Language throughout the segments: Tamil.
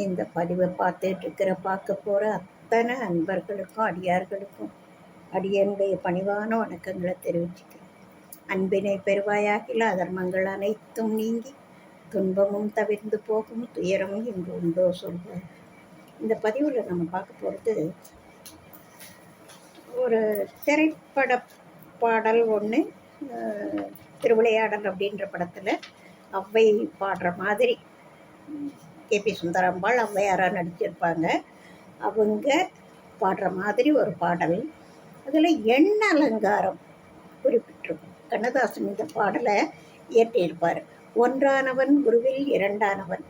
இந்த பதிவை பார்க்க போகிற அத்தனை அன்பர்களுக்கும் அடியார்களுக்கும் அடியனுடைய பணிவான வணக்கங்களை தெரிவிச்சுக்கிறேன். அன்பினை பெருவாயாகில அதர்மங்கள் அனைத்தும் நீங்கி துன்பமும் தவிர்ந்து போகும், துயரமும் இங்கு உண்டோ சொல்வார். இந்த பதிவில் நம்ம பார்க்க போகிறது ஒரு திரைப்பட பாடல் ஒன்று. திருவிளையாடல் அப்படின்ற படத்தில் அவ்வை பாடுற மாதிரி கேபி சுந்தரம்பாள் ஔவையாராக நடிச்சிருப்பாங்க. அவங்க பாடுற மாதிரி ஒரு பாடல். அதில் எண்ண அலங்காரம் குறிப்பிட்டிருக்கும். கண்ணதாசன் இந்த பாடலை இயற்றியிருப்பார். ஒன்றானவன் குருவில் இரண்டானவன்,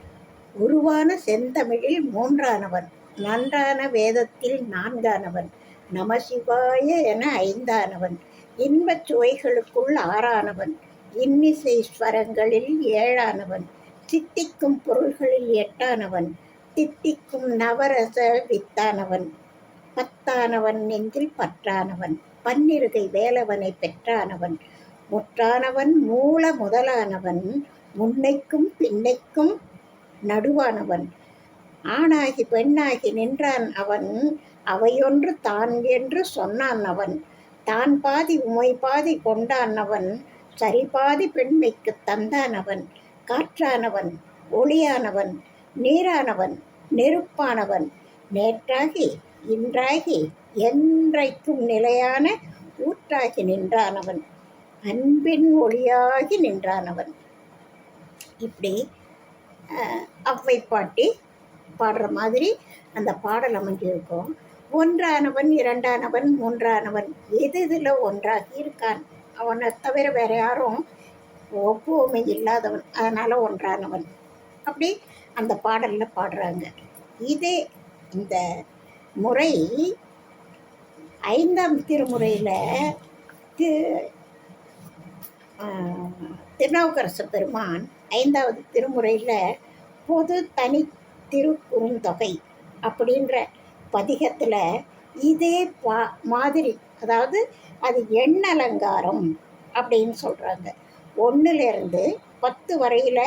உருவான செந்தமிழில் மூன்றானவன், நன்றான வேதத்தில் நான்கானவன், நமசிவாய என ஐந்தானவன், இன்பச் சுவைகளுக்குள் ஆறானவன், இன்னிசை ஸ்வரங்களில் ஏழானவன், சித்திக்கும் பொருள்களில் எட்டானவன், தித்திக்கும் நவரச வித்தானவன், பத்தானவன் நெஞ்சில் பற்றானவன், பன்னிருகை வேலவனை பெற்றானவன், முற்றானவன் மூல முதலானவன், முன்னைக்கும் பின்னைக்கும் நடுவானவன், ஆணாகி பெண்ணாகி நின்றான் அவன், அவையொன்று தான் என்று சொன்னான் அவன், தான் பாதி உமை பாதி கொண்டான் அவன், சரிபாதி பெண்மைக்கு தந்தான் அவன், காற்றானவன் ஒளியானவன், நீரானவன் நெருப்பானவன், நேற்றாகி இன்றாகி என்றைக்கும் நிலையான ஊற்றாகி நின்றானவன், அன்பின் ஒளியாகி நின்றானவன். இப்படி அவ்வை பாட்டி பாடுற மாதிரி அந்த பாடல் அமைஞ்சிருக்கும். ஒன்றானவன் இரண்டானவன் மூன்றானவன், இதில் ஒன்றாகி இருக்கான். அவனை தவிர வேற யாரும் ஒப்புமை இல்லாதவன், அதனால் ஒன்றானவன். அப்படி அந்த பாடலில் பாடுறாங்க. இதே இந்த முறை 5ஆம் திருமுறையில் திருநாவுக்கரசு பெருமான் 5வது திருமுறையில் பொது தனி திருக்குறுந்தொகை அப்படின்ற பதிகத்தில் இதே மாதிரி, அதாவது அது எண்ணலங்காரம் அப்படின்னு சொல்கிறாங்க. 1லேருந்து 10 வரையில்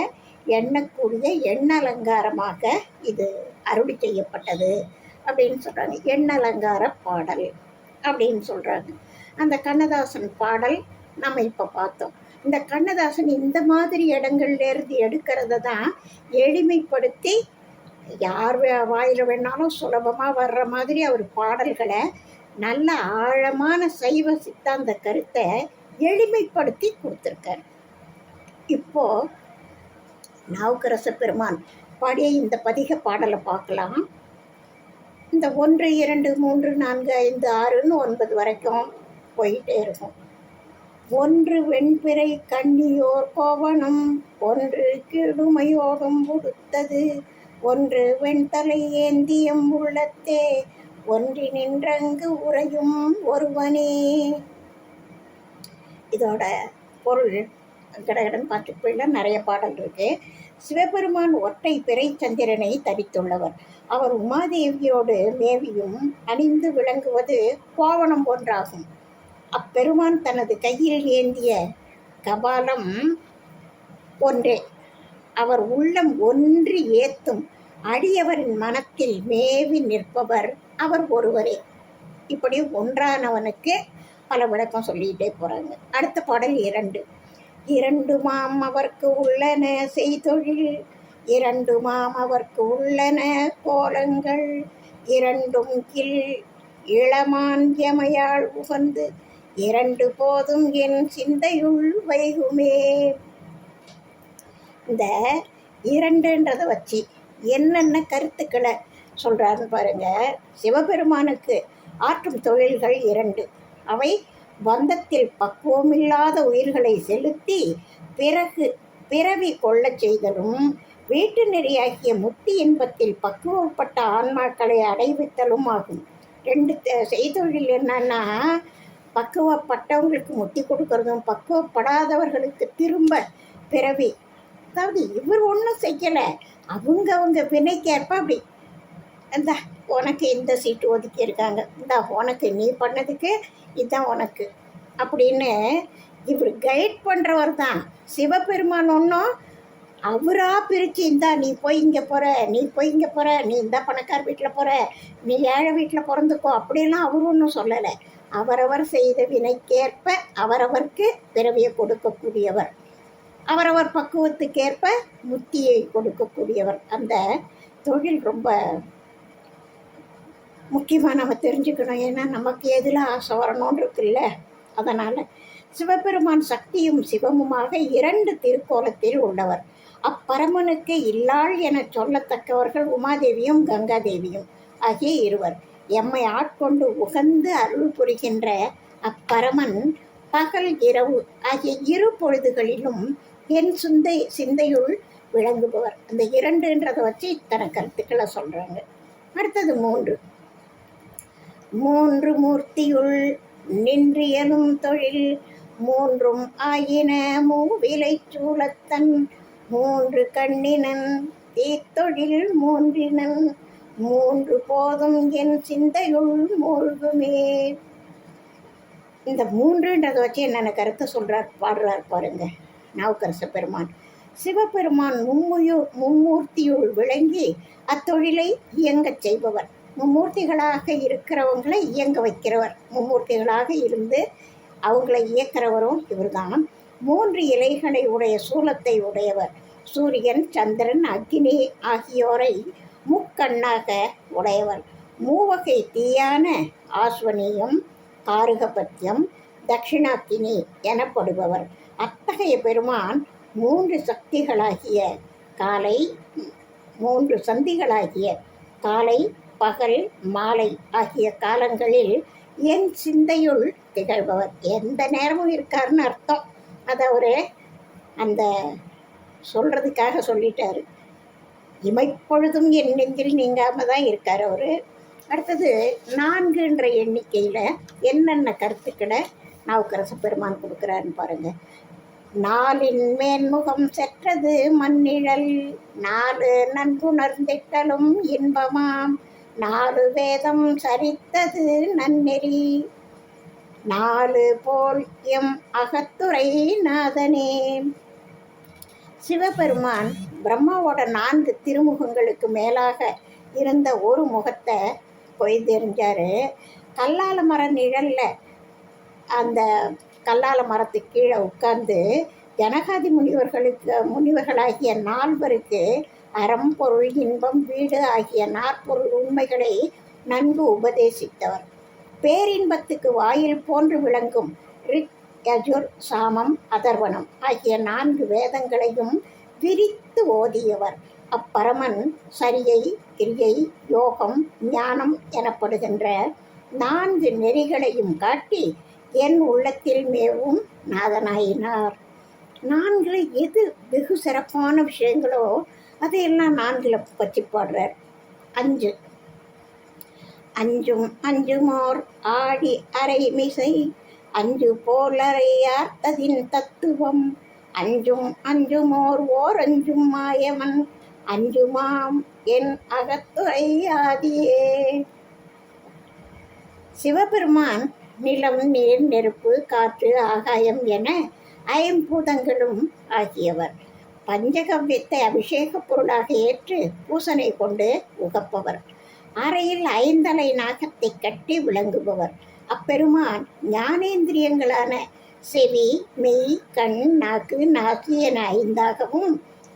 எண்ணக்கூடிய எண்ணலங்காரமாக இது அருளி செய்யப்பட்டது அப்படின்னு சொல்கிறாங்க. எண்ணலங்கார பாடல் அப்படின்னு சொல்கிறாங்க. அந்த கண்ணதாசன் பாடல் நம்ம இப்போ பார்த்தோம். இந்த கண்ணதாசன் இந்த மாதிரி இடங்கள்லேருந்து எடுக்கிறத தான் எளிமைப்படுத்தி யார் வாயில் வேணாலும் சுலபமாக வர்ற மாதிரி அவர் பாடல்களை நல்ல ஆழமான சைவ சித்தாந்த கருத்தை எளிமைப்படுத்தி கொடுத்துருக்கார். இப்போது நாவுக்கரச பெருமான் பாடிய இந்த பதிக பாடலை பார்க்கலாம். இந்த 1, 2, 3, 4, 5, 6ன்னு 9 வரைக்கும் போயிட்டே இருக்கும். 1 வெண்பிறை கண்ணியோர் கோவணம், 1 கிடுமையோடும் உடுத்தது, 1 வெண்தலை ஏந்தியம் உள்ளத்தே, ஒன்றி நின்றங்கு உறையும் ஒருவனே. இதோட பொருள் கடகடன் பார்த்துட்டு போயிடலாம். நிறைய பாடல் இருக்கு. சிவபெருமான் ஒற்றை பிறை சந்திரனை தரித்துள்ளவர். அவர் உமாதேவியோடு மேவியும் அணிந்து விளங்குவது கோவணம் ஒன்றாகும். அப்பெருமான் தனது கையில் ஏந்திய கபாலம் ஒன்றே. அவர் உள்ளம் ஒன்றி ஏத்தும் அடியவரின் மனத்தில் மேவி நிற்பவர் அவர் ஒருவரே. இப்படி ஒன்றானவனுக்கு பல விளக்கம் சொல்லிகிட்டே போகிறாங்க. அடுத்த பாடல் 2. 2 மாம் அவர்க்கு உள்ளன செய்தொழில், 2 மாம் அவர்க்கு உள்ளன கோலங்கள், 2ம் கில் இளமான் எமையாள் உகந்து, 2 போதும் என் சிந்தையுள் வைகுமே. இந்த 2ன்றதை வச்சு என்னென்ன கருத்துக்களை சொல்கிறாருன்னு பாருங்கள். சிவபெருமானுக்கு ஆற்றும் தொழில்கள் 2. அவை பந்தத்தில் பக்குவமில்லாத உயிர்களை செலுத்தி பிறகு பிறவி கொள்ளச் செய்தலும், வீட்டு நெறியாகிய முத்தி இன்பத்தில் பக்குவப்பட்ட ஆன்மாக்களை அடைவித்தலும் ஆகும். 2 செய்தொழில் என்னன்னா, பக்குவப்பட்டவங்களுக்கு முத்தி கொடுக்கறதும், பக்குவப்படாதவர்களுக்கு திரும்ப பிறவி. அதாவது இவர் ஒன்றும் செய்யலை, அவங்க வினைக்கேற்ப அப்படி இந்த உனக்கு இந்த சீட்டு ஒதுக்கியிருக்காங்க, இந்த உனக்கு நீ பண்ணதுக்கு இதுதான் உனக்கு அப்படின்னு இவர் கைட் பண்ணுறவர் தான். சிவபெருமான் ஒன்றும் அவராக பிரித்து இந்தா நீ போய் இங்கே போகிற, நீ போய் இங்கே போகிற, நீ இந்த பணக்கார வீட்டில் போகிற, நீ ஏழை வீட்டில் பிறந்துக்கோ அப்படிலாம் அவர் ஒன்றும் சொல்லலை. அவரவர் செய்த வினைக்கேற்ப அவரவருக்கு பிறவியை கொடுக்கக்கூடியவர், அவரவர் பக்குவத்துக்கேற்ப முத்தியை கொடுக்கக்கூடியவர். அந்த தொழில் ரொம்ப முக்கியமாக நம்ம தெரிஞ்சுக்கணும். ஏன்னா நமக்கு எதில் ஆசை வரணும்னு இருக்குல்ல. அதனால் சிவபெருமான் சக்தியும் சிவமுமாக 2 திருக்கோலத்தில் உள்ளவர். அப்பரமனுக்கு இல்லாள் என சொல்லத்தக்கவர்கள் உமாதேவியும் கங்காதேவியும் ஆகிய இருவர். எம்மை ஆட்கொண்டு உகந்து அருள் புரிகின்ற அப்பரமன் பகல் இரவு ஆகிய 2 பொழுதுகளிலும் என் சிந்தையுள் விளங்குபவர். அந்த 2ன்றதை வச்சு இத்தனை கருத்துக்களை சொல்கிறாங்க. அடுத்தது 3 மூர்த்தியுள் நின்றியலும் தொழில் 3 ஆயின மூவிலை சூழத்தன் 3 கண்ணினன் தீத்தொழில் 3 3 போதும் என் சிந்தையுள் மூழ்குமே. இந்த 3ன்றதை வச்சு என்னென்ன கருத்தை பாடுறார் பாருங்க நாவுக்கரச பெருமான். சிவபெருமான் மும்மூர்த்தியுள் விளங்கி அத்தொழிலை இயங்கச் செய்பவர். மும்மூர்த்திகளாக இருக்கிறவங்களை இயங்க வைக்கிறவர். மும்மூர்த்திகளாக இருந்து அவங்களை இயக்கிறவரும் இவர்தான். 3 இலைகளை உடைய சூலத்தை உடையவர். சூரியன், சந்திரன், அக்னி ஆகியோரை முக்கண்ணாக உடையவர். 3 வகை தீயான ஆஸ்வனியம், காருகபத்தியம், தட்சிணாக்கினி எனப்படுபவர். அத்தகைய பெருமான் 3 சக்திகளாகிய காலை 3 சந்திகளாகிய காலை, பகல், மாலை ஆகிய காலங்களில் என் சிந்தையுள் திகழ்பவர். எந்த நேரமும் இருக்காருன்னு அர்த்தம். அதை அவர் அந்த சொல்கிறதுக்காக சொல்லிட்டாரு. இமைப்பொழுதும் என் நெஞ்சில் நீங்காமல் தான் இருக்கார் அவர். அடுத்தது 4ன்ற எண்ணிக்கையில் என்னென்ன கருத்துக்களை நாவுக்கரச பெருமான் கொடுக்குறாருன்னு பாருங்கள். 4 மேன்முகம் செற்றது மண்ணிழல் 4 நன்குணர்ந்திட்டலும் இன்பமாம் 4 வேதம் சரித்தது நன்னெறி 4 போல் எம் அகத்துரை நாதனே. சிவபெருமான் பிரம்மாவோட 4 திருமுகங்களுக்கு மேலாக இருந்த ஒரு முகத்தை பொய்தெறிஞ்சார். கல்லால மர நிழலில் அந்த கல்லால மரத்துக்கு கீழே உட்கார்ந்து ஜனகாதி முனிவர்களாகிய 4 அறம், பொருள், இன்பம், வீடு ஆகிய 4 உண்மைகளை நன்கு உபதேசித்தவர். பேரின்பத்துக்கு வாயில் போன்று விளங்கும் ரிக், யஜுர், சாமம், அதர்வனம் ஆகிய 4 வேதங்களையும் விரித்து ஓதியவர். அப்பரமன் சரியை, கிரியை, யோகம், ஞானம் எனப்படுகின்ற 4 நெறிகளையும் காட்டி என் உள்ளத்தில் மேவும் நாதனாயினார். 4 எது வெகு சிறப்பான விஷயங்களோ அதையெல்லாம் 4 பற்றி பாடுறார். 5 அஞ்சும் அஞ்சுமோர் ஆடி அரை மிசை 5 போலறையார்த்ததின் தத்துவம் 5 அஞ்சுமோர் ஓர் அஞ்சும் மாயவன் 5மாம் என் அகத்துரை ஆதியே. சிவபெருமான் நிலம், நீர், நெருப்பு, காற்று, ஆகாயம் என 5 பூதங்களும் ஆகியவர். பஞ்சகவ்யத்தை அபிஷேக பொருளாக ஏற்று பூசனை கொண்டு உகப்பவர். அறையில் 5 தலை நாகத்தை கட்டி விளங்குபவர். அப்பெருமான் ஞானேந்திரியங்களான செவி, மெய், கண், நாக்கு, நாசி என 5ஆகவும்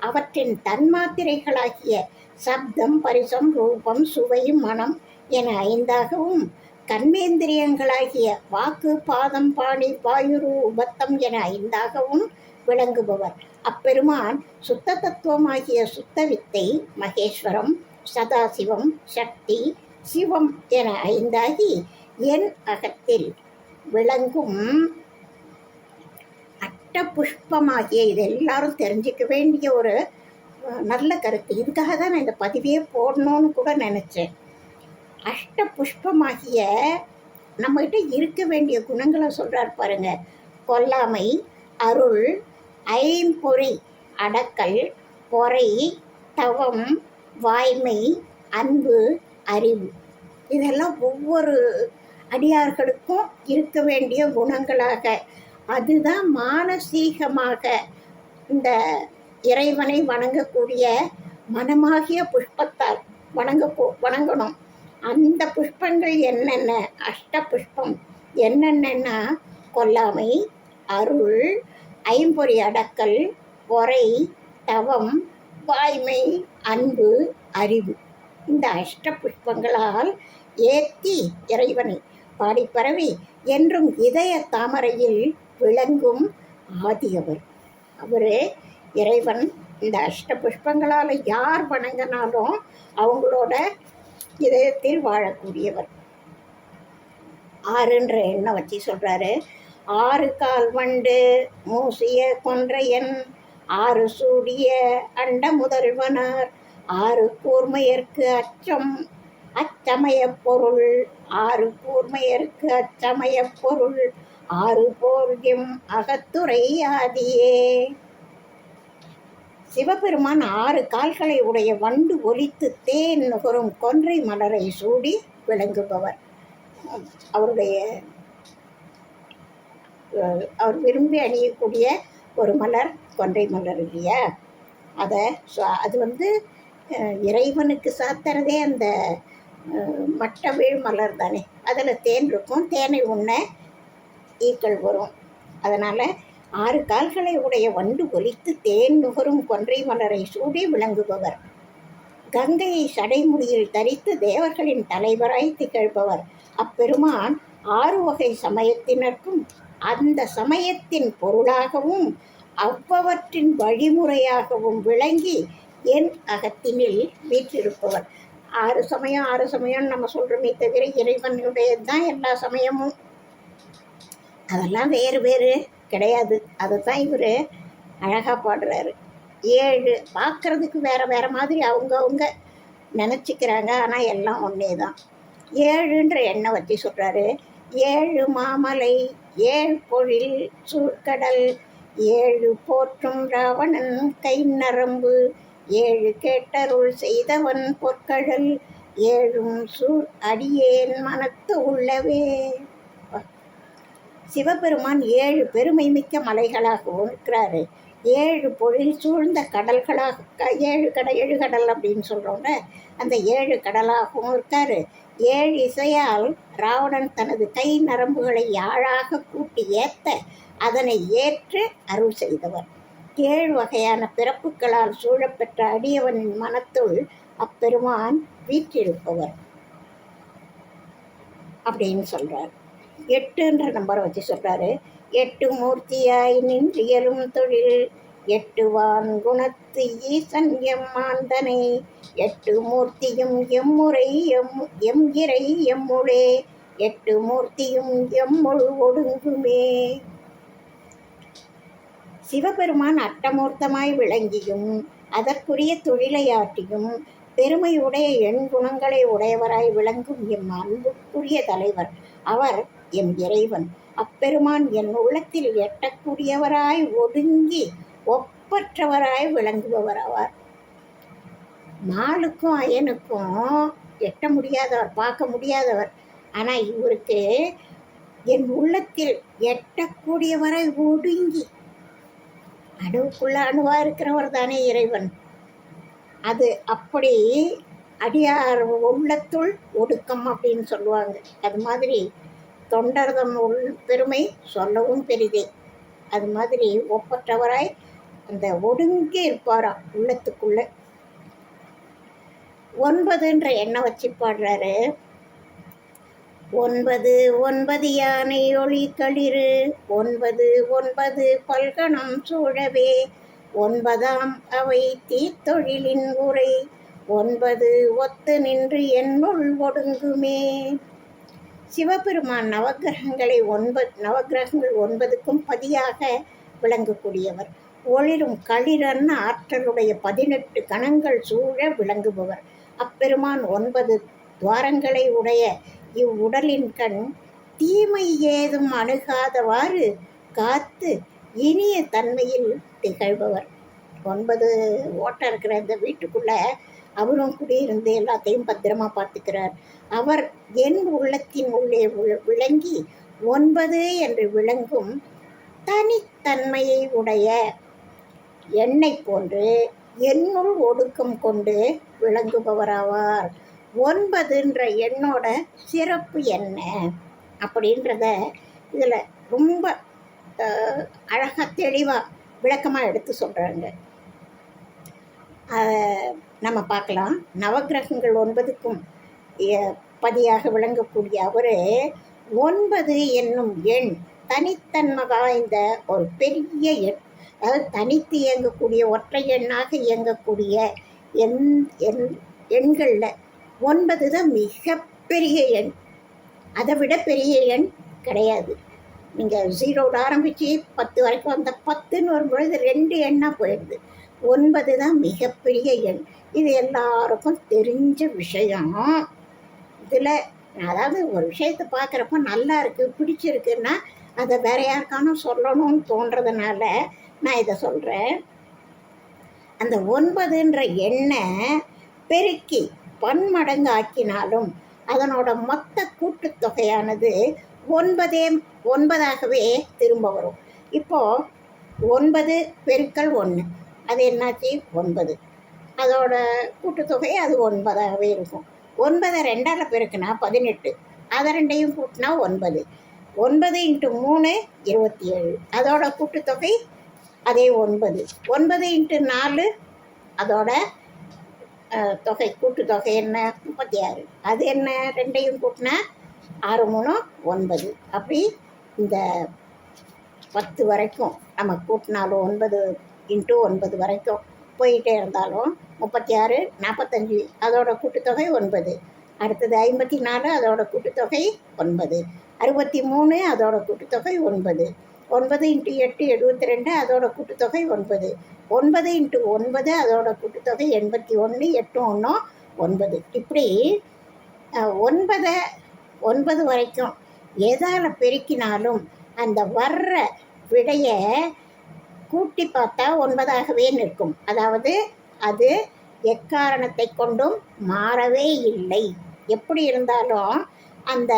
அவற்றின் தன்மாத்திரைகளாகிய சப்தம், பரிசம், ரூபம், சுவை, மனம் என 5ஆகவும் கர்மேந்திரியங்களாகிய வாக்கு, பாதம், பாணி, பாயுரு, உபத்தம் என 5ஆகவும் விளங்குபவர். அப்பெருமான் சுத்த தத்துவமாகிய சுத்த வித்தை, மகேஸ்வரம், சதாசிவம், சக்தி, சிவம் என 5ஆகி என் அகத்தில் விளங்கும் அட்ட புஷ்பமாகிய, இது எல்லாரும் தெரிஞ்சிக்க வேண்டிய ஒரு நல்ல கருத்து. இதுக்காக தான் நான் இந்த பதிவே போடணும்னு கூட நினச்சேன். அஷ்ட புஷ்பமாகிய நம்மகிட்ட இருக்க வேண்டிய குணங்களை சொல்கிறார் பாருங்க. கொல்லாமை, அருள், ஐம்பொறி, அடக்கல், பொறை, தவம், வாய்மை, அன்பு, அறிவு. இதெல்லாம் ஒவ்வொரு அடியார்களுக்கும் இருக்க வேண்டிய குணங்களாக, அதுதான் மானசீகமாக இந்த இறைவனை வணங்கக்கூடிய மனமாகிய புஷ்பத்தால் வணங்கணும். அந்த புஷ்பங்கள் என்னென்ன? அஷ்ட புஷ்பம் என்னென்னா கொல்லாமை, அருள், ஐம்பொறி அடக்கல், பொறை, தவம், வாய்மை, அன்பு, அறிவு. இந்த அஷ்ட புஷ்பங்களால் ஏத்தி இறைவனை பாடி பரவி என்றும் இதய தாமரையில் விளங்கும் ஆதியவர். அவரே இறைவன். இந்த அஷ்ட புஷ்பங்களால் யார் வணங்கினாலும் அவங்களோட இதயத்தில் வாழக்கூடியவர். 6ன்ற எண்ணம் வச்சு சொல்கிறாரு. 6 கால் வண்டு மூசிய கொன்றையன், 6 சூடிய அண்ட முதல்வனார், 6 கூர்மையர்க்கு அச்சமய பொருள், 6 கூர்மையர்க்கு அச்சமய பொருள், 6 போர்யும் அகத்துரை ஆதியே. சிவபெருமான் 6 கால்களை உடைய வண்டு ஒலித்து தேன் நுகரும் கொன்றை மலரை சூடி விளங்குபவர். அவர் விரும்பி அணியக்கூடிய ஒரு மலர் கொன்றை மலர் இல்லையா? அது இறைவனுக்கு சாத்துறதே அந்த மட்டவிழ் மலர் தானே. அதில் தேன் இருக்கும். தேனை உண்ண ஈக்கள் வரும். அதனால் 6 கால்களை உடைய வண்டு ஒலித்து தேன் நுகரும் கொன்றை மலரை சூடி விளங்குபவர். கங்கையை சடைமுடியில் தரித்து தேவர்களின் தலைவராய் திகழ்பவர். அப்பெருமான் 6 வகை சமயத்தினருக்கும் அந்த சமயத்தின் பொருளாகவும் அவ்வவற்றின் வழிமுறையாகவும் விளங்கி என் அகத்தினில் வீற்றிருப்பவர். 6 சமயம் நம்ம சொல்கிறோமே தவிர இறைவனுடையது தான் எல்லா சமயமும். அதெல்லாம் வேறு வேறு கிடையாது. அதுதான் இவர் அழகாக பாடுறாரு. 7 பார்க்குறதுக்கு வேறு மாதிரி அவங்க நினச்சிக்கிறாங்க. ஆனால் எல்லாம் ஒன்றே தான். 7ன்ற எண்ணம் வச்சு சொல்கிறாரு. 7 மாமலை, 7 பொழில் சூழ்கடல், 7 போற்றும் ராவணன் கை நரம்பு, 7 கேட்டருள் செய்தவன் பொற்கடல், 7 சூழ் அடியேன் மனத்து உள்ளவே. சிவபெருமான் 7 பெருமை மிக்க மலைகளாகவும் இருக்கிறாரு. 7 பொழில் சூழ்ந்த கடல்களாக 7 கடல் அப்படின்னு சொல்கிறோம்ல, அந்த 7 கடலாகவும் இருக்கார். 7 இசையால் ராவணன் தனது கை நரம்புகளை யாழாக கூட்டி ஏற்ற அதனை ஏற்று அருள் செய்தவர். 7 வகையான பிறப்புகளால் சூழப்பெற்ற அடியவனின் மனத்துள் அப்பெருமான் வீற்றிருப்பவர் அப்படின்னு சொல்கிறார். 8ன்ற நம்பரை வச்சு சொல்கிறாரு. 8 மூர்த்தியாய் நின்றியலும் தொழில், 8 வான் குணத்து ஈசன் எம்மாந்தனை, 8 மூர்த்தியும் எம்முறை எம்கிரை எம்முளே, 8 மூர்த்தியும் எம்முள் ஒடுங்குமே. சிவபெருமான் அட்டமூர்த்தமாய் விளங்கியும் அதற்குரிய தொழிலையாற்றியும் பெருமையுடைய எண் குணங்களை உடையவராய் விளங்கும் எம் அன்புக்குரிய தலைவர் அவர் எம் இறைவன். அப்பெருமான் என் உள்ளத்தில் எட்டக்கூடியவராய் ஒடுங்கி ஒப்பற்றவராய் விளங்குபவர் ஆவார். மாலுக்கும் அயனுக்கும் எட்ட முடியாதவர், பார்க்க முடியாதவர். ஆனால் இவருக்கு என் உள்ளத்தில் எட்டக்கூடியவராய் ஒடுங்கி அணுவுக்குள்ள அணுவாக இருக்கிறவர் தானே இறைவன். அது அப்படி அடியார் உள்ளத்துள் ஒடுக்கம் அப்படின்னு சொல்லுவாங்க. அது மாதிரி தொண்டர்தம் பெருமை சொல்லவும் பெரிதே. அது மாதிரி ஒப்பற்றவராய் அந்த ஒடுங்கி இருப்பாராம் உள்ளத்துக்குள்ள. 9ன்ற எண்ணம் வச்சு பாடுறாரு. 9 யானை ஒளி களிறு, 9 பல்கணம் சூழவே, 9ஆம் அவை தீத்தொழிலின் உரை, 9 ஒத்து நின்று என்னுள் ஒடுங்குமே. சிவபெருமான் நவக்கிரகங்கள் 9க்கும் பதியாக விளங்கக்கூடியவர். ஒளிரும் களிரன்ன ஆற்றலுடைய 18 கணங்கள் சூழ விளங்குபவர். அப்பெருமான் 9 துவாரங்களை உடைய இவ்வுடலின் கண் தீமை ஏதும் அணுகாதவாறு காத்து இனிய தன்மையில் திகழ்பவர். 9 ஓட்டம் இருக்கிற இந்த வீட்டுக்குள்ளே அவரும் குடியிருந்து எல்லாத்தையும் பத்திரமா பார்த்துக்கிறார். அவர் என் உள்ளத்தின் உள்ளே விளங்கி 9 என்று விளங்கும் தனித்தன்மையை உடைய எண்ணை போன்று எண்ணுள் ஒடுக்கம் கொண்டு விளங்குபவராவார். 9ன்ற எண்ணோட சிறப்பு என்ன அப்படின்றத இதில் ரொம்ப அழகாக தெளிவாக விளக்கமாக எடுத்து சொல்கிறாங்க. நம்ம பார்க்கலாம். நவக்கிரகங்கள் 9க்கும் பதியாக விளங்கக்கூடிய அவர் 9 என்னும் எண் தனித்தன்மை வாய்ந்த ஒரு பெரிய எண். அதாவது தனித்து இயங்கக்கூடிய ஒற்றை எண்ணாக இயங்கக்கூடிய எண்களில் 9 தான் மிகப்பெரிய எண். அதை விட பெரிய எண் கிடையாது. நீங்கள் 0 ஆரம்பித்து 10 வரைக்கும் அந்த 10ன்னு வரும்பொழுது 2 எண்ணாக போயிடுது. 9 தான் மிகப்பெரிய எண். இது எல்லாருக்கும் தெரிஞ்ச விஷயம். இதில் அதாவது ஒரு விஷயத்தை பார்க்குறப்ப நல்லா இருக்குது, பிடிச்சிருக்குன்னா அதை வேற யாருக்கானும் சொல்லணும்னு தோன்றதுனால நான் இதை சொல்கிறேன். அந்த 9ன்ற எண்ணை பெருக்கி பன்மடங்கு ஆக்கினாலும் அதனோட மொத்த கூட்டுத்தொகையானது 9ஆகவே திரும்ப வரும். இப்போது 9 பெருக்கல் 1 அது என்னாச்சு 9. அதோட கூட்டுத்தொகை அது 9ஆகவே இருக்கும். 9 2ஆல் பெருக்குனா 18. அதை 2ஐயும் கூட்டினா 9. 9 × 3 27. அதோட கூட்டுத்தொகை அதே 9. 9 × 4 அதோட தொகை கூட்டுத்தொகை என்ன 36. அது என்ன 2ஐயும் கூட்டினா 6 3 9. அப்படி இந்த 10 வரைக்கும் நம்ம கூட்டினாலும் 9 × 9 வரைக்கும் போயிட்டே இருந்தாலும் 36 45 அதோட கூட்டுத்தொகை 9. அடுத்தது 54 அதோட கூட்டுத்தொகை 9. 63 அதோட கூட்டுத்தொகை 9. 9 × 8 72 அதோட கூட்டுத்தொகை 9. 9 × 9 அதோட கூட்டுத்தொகை 81. 8 1 9. இப்படி 9 வரைக்கும் எதால் பெருக்கினாலும் அந்த வர்ற விடையை கூட்டி பார்த்தா 9ஆகவே நிற்கும். அதாவது அது எக்காரணத்தை கொண்டும் மாறவே இல்லை. எப்படி இருந்தாலும் அந்த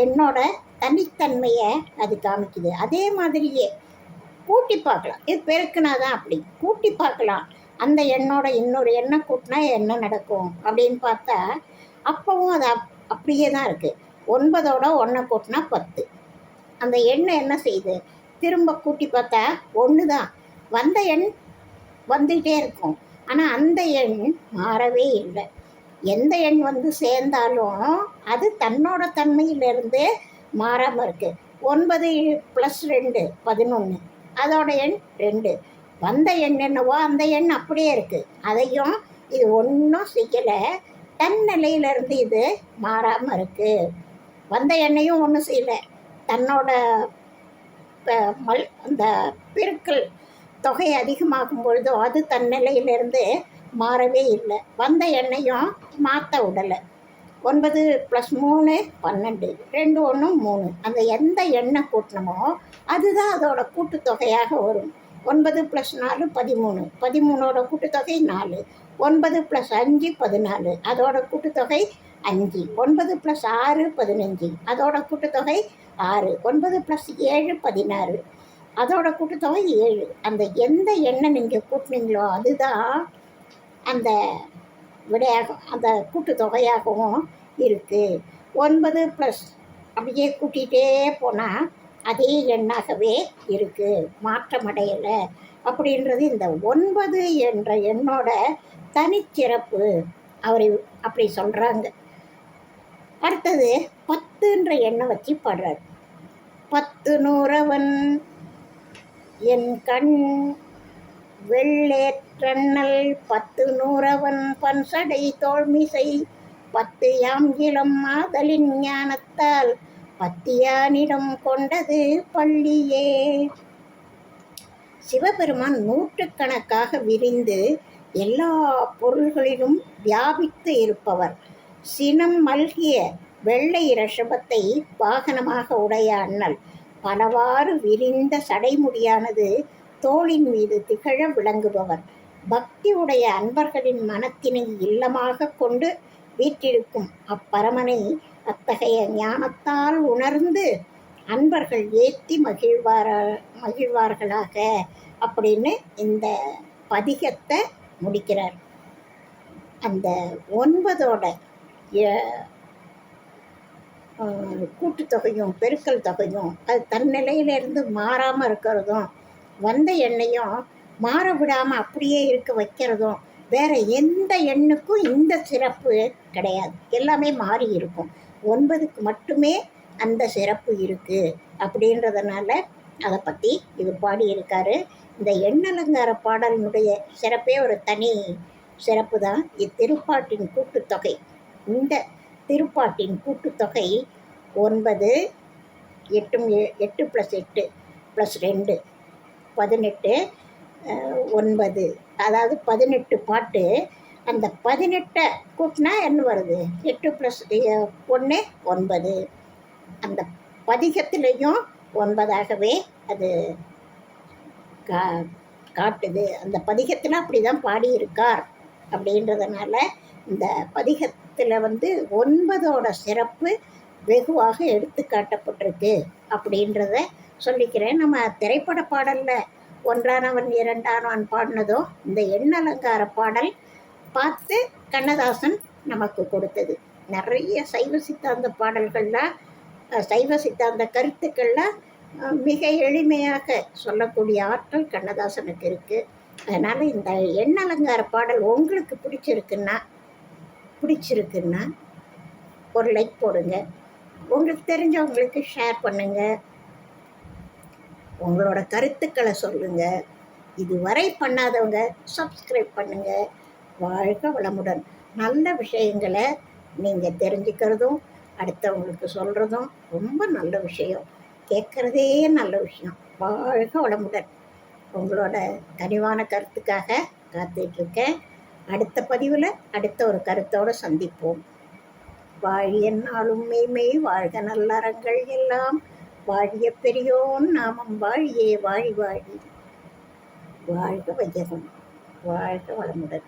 எண்ணோட தனித்தன்மையை அது காமிக்குது. அதே மாதிரியே கூட்டி பார்க்கலாம். இது பெருக்குனா தான் அப்படி கூட்டி பார்க்கலாம். அந்த எண்ணோட இன்னொரு எண்ணை கூட்டினா என்ன நடக்கும் அப்படின்னு பார்த்தா அப்போவும் அது அப்படியே தான் இருக்குது. 9ஓட 1 கூட்டினா 10. அந்த எண்ணை என்ன செய்யுது? திரும்ப கூட்டி பார்த்தா 1 தான். வந்த எண் வந்துகிட்டே இருக்கும். ஆனால் அந்த எண் மாறவே இல்லை. எந்த எண் வந்து சேர்ந்தாலும் அது தன்னோட தன்மையிலிருந்து மாறாமல் இருக்குது. 9 + 2 11. அதோட எண் 2. வந்த எண் என்னவோ அந்த எண் அப்படியே இருக்குது. அதையும் இது ஒன்றும் செய்யலை. தன் நிலையிலேருந்து இது மாறாமல் இருக்குது. வந்த எண்ணையும் ஒன்றும் செய்யலை. தன்னோட அந்த பெருக்கல் தொகை அதிகமாகும் பொழுதோ அது தன் நிலையிலிருந்து மாறவே இல்லை. வந்த எண்ணையும் மாற்ற விடலை. 9 + 3 12. 2 1 3. அந்த எந்த எண்ணை கூட்டினமோ அதுதான் அதோட கூட்டுத்தொகையாக வரும். 9 + 4 13. 13ஓட கூட்டுத்தொகை 4. 9 + 5 14. அதோட கூட்டுத்தொகை 5. 9 + 6 15. அதோட கூட்டுத்தொகை 6. 9 + 7 16. அதோட கூட்டுத்தொகை 7. அந்த எந்த எண்ணை நீங்கள் கூட்டினீங்களோ அதுதான் அந்த விடையாக அந்த கூட்டுத்தொகையாகவும் இருக்குது. 9 + அப்படியே கூட்டிகிட்டே போனால் அதே எண்ணாகவே இருக்குது, மாற்றமடையலை. அப்படின்றது இந்த 9 என்ற எண்ணோட தனிச்சிறப்பு. அவரை அப்படி சொல்கிறாங்க. அடுத்தது 10ன்ற எண்ணை வச்சு பாடுறார். 10 நூறவன் என் கண் வெள்ளேற்றண்ணல் 10 நூறவன் பன்சடை தோள்மிசை 10 யாம் இளம் மாதலின் ஞானத்தால் 10 யானிடம் கொண்டது பள்ளியே. சிவபெருமான் நூற்றுக்கணக்காக விரிந்து எல்லா பொருள்களிலும் வியாபித்து இருப்பவர். சினம் மல்கிய வெள்ளை ரிஷபத்தை வாகனமாக உடைய அண்ணல் பலவாறு விரிந்த சடைமுடியானது தோளின் மீது திகழ விளங்குபவர். பக்தி உடைய அன்பர்களின் மனத்தினை இல்லமாக கொண்டு வீற்றிருக்கும் அப்பரமனை அத்தகைய ஞானத்தால் உணர்ந்து அன்பர்கள் ஏற்றி மகிழ்வார்களாக அப்படின்னு இந்த பதிகத்தை முடிக்கிறார். அந்த 9ஓட கூட்டுத்தொகையும் பெருக்கல் தொகையும் அது தன்னிலையிலேருந்து மாறாமல் இருக்கிறதும், வந்த எண்ணையும் மாற விடாமல் அப்படியே இருக்க வைக்கிறதும், வேறு எந்த எண்ணுக்கும் இந்த சிறப்பு கிடையாது. எல்லாமே மாறி இருக்கும். 9க்கு மட்டுமே அந்த சிறப்பு இருக்குது. அப்படின்றதுனால அதை பற்றி இது பாடியிருக்காரு. இந்த எண்ணலங்கார பாடலினுடைய சிறப்பே ஒரு தனி சிறப்பு தான். இத்திருப்பாட்டின் கூட்டுத்தொகை, இந்த திருப்பாட்டின் கூட்டுத்தொகை 9, 8 8 + 8 + 2 18, 9, அதாவது 18 பாட்டு. அந்த 18 கூட்டினா என்ன வருது? 8 + 1 9. அந்த பதிகத்திலையும் 9ஆகவே அது காட்டுது. அந்த பதிகத்தில் அப்படி தான் பாடியிருக்கார். அப்படின்றதுனால இந்த பதிகத்தில் 9ஓட சிறப்பு வெகுவாக எடுத்து காட்டப்பட்டிருக்கு அப்படின்றத சொல்லிக்கிறேன். நம்ம திரைப்பட பாடலில் ஒன்றானவன் இரண்டானவன் பாடினதும் இந்த எண்ணலங்கார பாடல் பார்த்து கண்ணதாசன் நமக்கு கொடுத்தது. நிறைய சைவ சித்தாந்த பாடல்கள்லாம், சைவ சித்தாந்த கருத்துக்கள்லாம் மிக எளிமையாக சொல்லக்கூடிய ஆற்றல் கண்ணதாசனுக்கு இருக்குது. அதனால் இந்த எண்ணலங்கார பாடல் உங்களுக்கு பிடிச்சிருக்குன்னா ஒரு லைக் போடுங்க. உங்களுக்கு தெரிஞ்சவங்களுக்கு ஷேர் பண்ணுங்கள். உங்களோட கருத்துக்களை சொல்லுங்கள். இதுவரை பண்ணாதவங்க சப்ஸ்கிரைப் பண்ணுங்கள். வாழ்க வளமுடன். நல்ல விஷயங்களை நீங்கள் தெரிஞ்சுக்கிறதும் அடுத்தவங்களுக்கு சொல்கிறதும் ரொம்ப நல்ல விஷயம். கேட்குறதே நல்ல விஷயம். வாழ்க வளமுடன். உங்களோட கனிவான கருத்துக்காக காத்துட்ருக்கேன். அடுத்த பதிவில் அடுத்த ஒரு கருத்தோடு சந்திப்போம். வாழிய நாளும் மெய்மெய் வாழ்க நல்லறங்கள் எல்லாம் வாழிய பெரியோன் நாமம் வாழியே வாழி வாழி. வாழ்க வையகம். வாழ்க வளமுடன்.